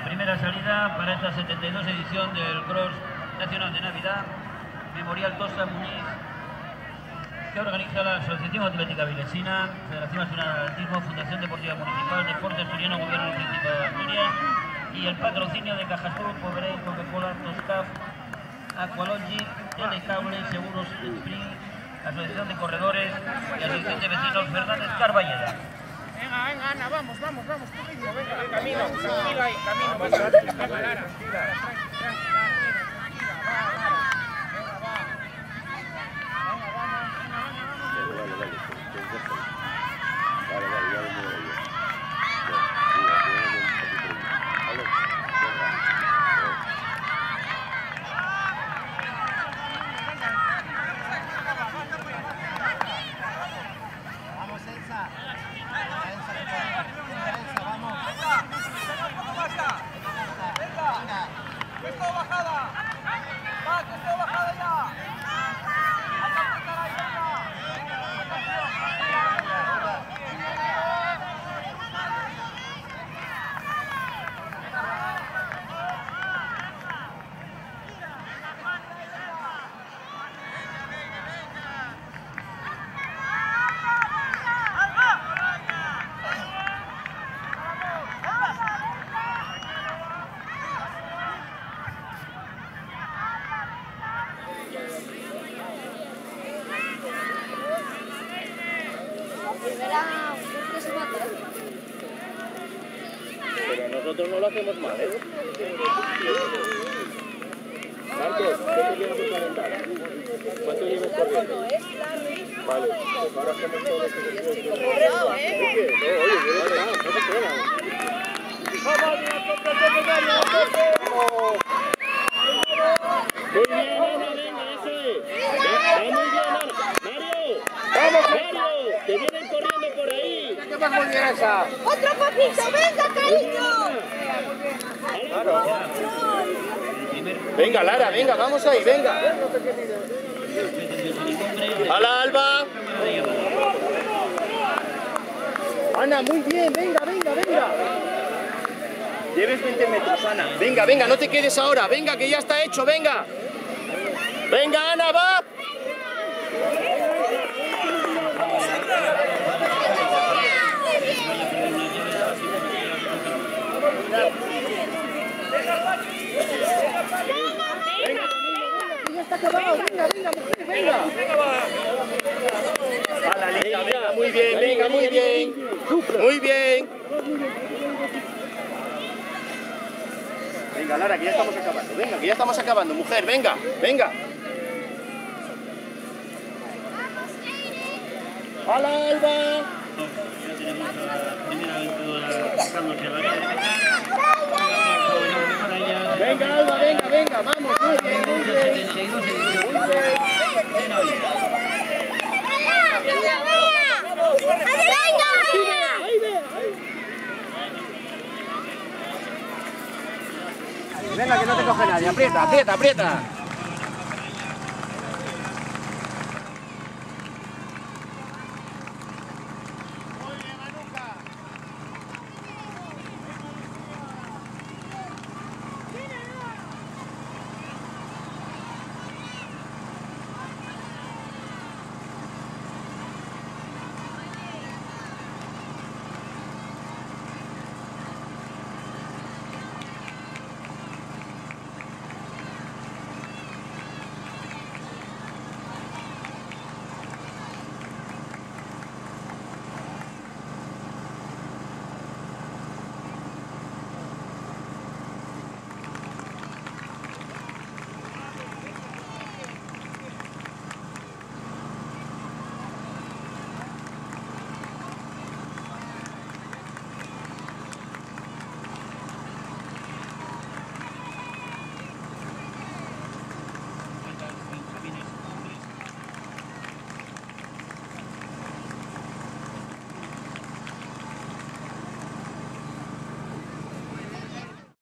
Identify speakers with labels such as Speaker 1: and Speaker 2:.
Speaker 1: Primera salida para esta 72 edición del Cross Nacional de Navidad, Memorial Tosta Muñiz, que organiza la Asociación Atlética Vilesina, Federación Nacional de Atletismo, Fundación Deportiva Municipal, Deporte Asturiano, Gobierno del Principado de Asturias y el patrocinio de Cajasur, Pobre, Coca-Cola, Toscaf, Aqualogy, Telecable, Seguros Spring, Asociación de Corredores y Asociación de Vecinos Fernández Carballeda.
Speaker 2: Venga, Ana, vamos, tu ritmo, venga, camino, tranquila ahí, camino, vas a ver, Lara.
Speaker 3: Pero nosotros no lo hacemos mal, ¿eh? Marcos, ¿qué te llevas tu calendario? ¿Cuánto llevas corriendo? Vale, pues ahora hacemos todo lo que se puede. No, oye, no se queda. Muy bien, Ana, venga, eso es. Va muy bien, Ana. Mario, vamos, Mario, te vienen corriendo por ahí.
Speaker 2: ¿Qué más muy bien esa?
Speaker 4: ¡Otro poquito! ¡Venga, cariño!
Speaker 3: Venga, Lara, venga, vamos ahí, venga. ¡Hala, Alba! Ana, muy bien, venga. Lleves 20 metros, Ana. Venga, no te quedes ahora. Venga, que ya está hecho, venga. Venga, Ana, va.
Speaker 2: Ya está acabado, venga, mujer, venga.
Speaker 3: ¡Hala, Lisa, venga, muy bien. Muy bien. Venga, Lara, que ya estamos acabando. Venga, que ya estamos acabando, mujer, venga. ¡Hala, Alba! Venga, Alba, venga, vamos, muy bien.
Speaker 2: Venga, que no te coge nadie, aprieta.